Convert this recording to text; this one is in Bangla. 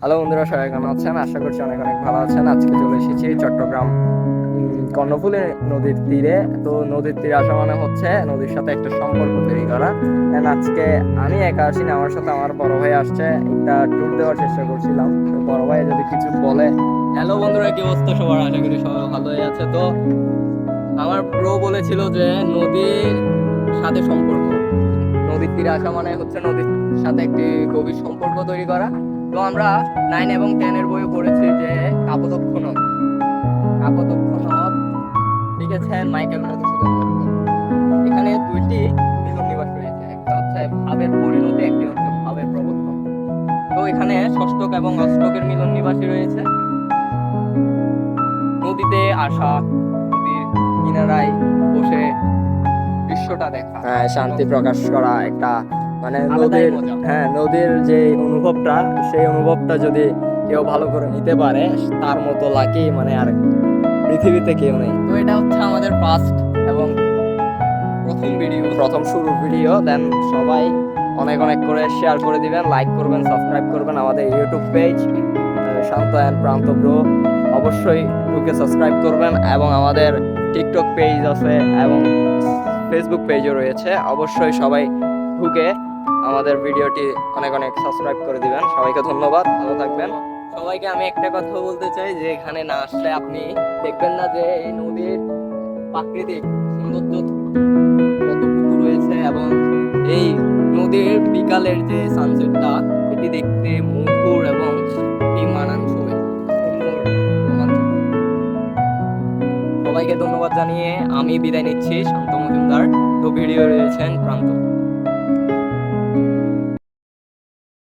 হ্যালো বন্ধুরা, সবাই কেমন আছেন? আশা করছি অনেক অনেক ভালো আছেন। আজকে চলে এসেছি চট্টগ্রাম কর্ণফুলী নদীর তীরে। তো নদীর তীরে আসা মানে হচ্ছে নদীর সাথে একটা সম্পর্ক তৈরি করা। And আজকে আমি একা আসিনি, আমার সাথে আমার বড় ভাই আসছে। একটা ট্যুর দেওয়ার চেষ্টা করছিলাম, তো বড় ভাই যদি কিছু বলে। হ্যালো বন্ধুরা, কি অবস্থা সবার? আশা করি সবাই ভালোই আছে। তো আমার ব্রো বলেছিল যে নদীর সাথে সম্পর্ক, নদীর তীরে আসা মানে হচ্ছে নদীর সাথে একটি গভীর সম্পর্ক তৈরি করা। তো আমরা 9 এবং 10 এর বইয়ে পড়েছি যে কাপোদক্ষ নদ, কাপোদক্ষ নদ লিখেছেন মাইকেল মধুসূদন দত্ত। এখানে দুইটি মিলন নিবাস রয়েছে, একটা হচ্ছে ভাবের পরিণতি, একটি হচ্ছে ভাবের প্রবর্তন। তো এখানে ষষ্ঠক এবং অষ্টকের মিলন নিবাসী রয়েছে। নদীতে আসা, নদীর কিনারায় বসে দৃশ্যটা দেখা, হ্যাঁ, শান্তি প্রকাশ করা একটা মানে নদীর, হ্যাঁ, নদীর যে অনুভবটা, সেই অনুভবটা যদি কেউ ভালো করে নিতে পারে, তার মতো লাকি মানে আর পৃথিবীতে কেউ নেই। তো এটা হচ্ছে আমাদের ফার্স্ট এবং প্রথম ভিডিও, প্রথম শুরুর ভিডিও। দেন সবাই অনেক অনেক করে শেয়ার করে দিবেন, লাইক করবেন, সাবস্ক্রাইব করবেন আমাদের ইউটিউব পেজ শান্ত অ্যান্ড প্রান্ত ব্রো। অবশ্যই ঢুকে সাবস্ক্রাইব করবেন, এবং আমাদের টিকটক পেজ আছে এবং ফেসবুক পেজও রয়েছে। অবশ্যই সবাই ঢুকে আমাদের ভিডিওটি অনেক অনেক সাবস্ক্রাইব করে দিবেন। সবাইকে ধন্যবাদ, ভালো থাকবেন। সবাইকে আমি একটা কথা বলতে চাই যে এখানে না আসলে আপনি দেখবেন না যে এই নদীর প্রাকৃতিক সৌন্দর্য কতটুকু রয়েছে, এবং এই নদীর বিকালের যে সানসেটটা, এটি দেখতে মধুর এবং মানানসই সুন্দর, রোমাঞ্চকর। সবাইকে ধন্যবাদ জানিয়ে আমি বিদায় নিচ্ছি, শান্ত মজুমদার। তো ভিডিও রয়েছেন প্রান্ত।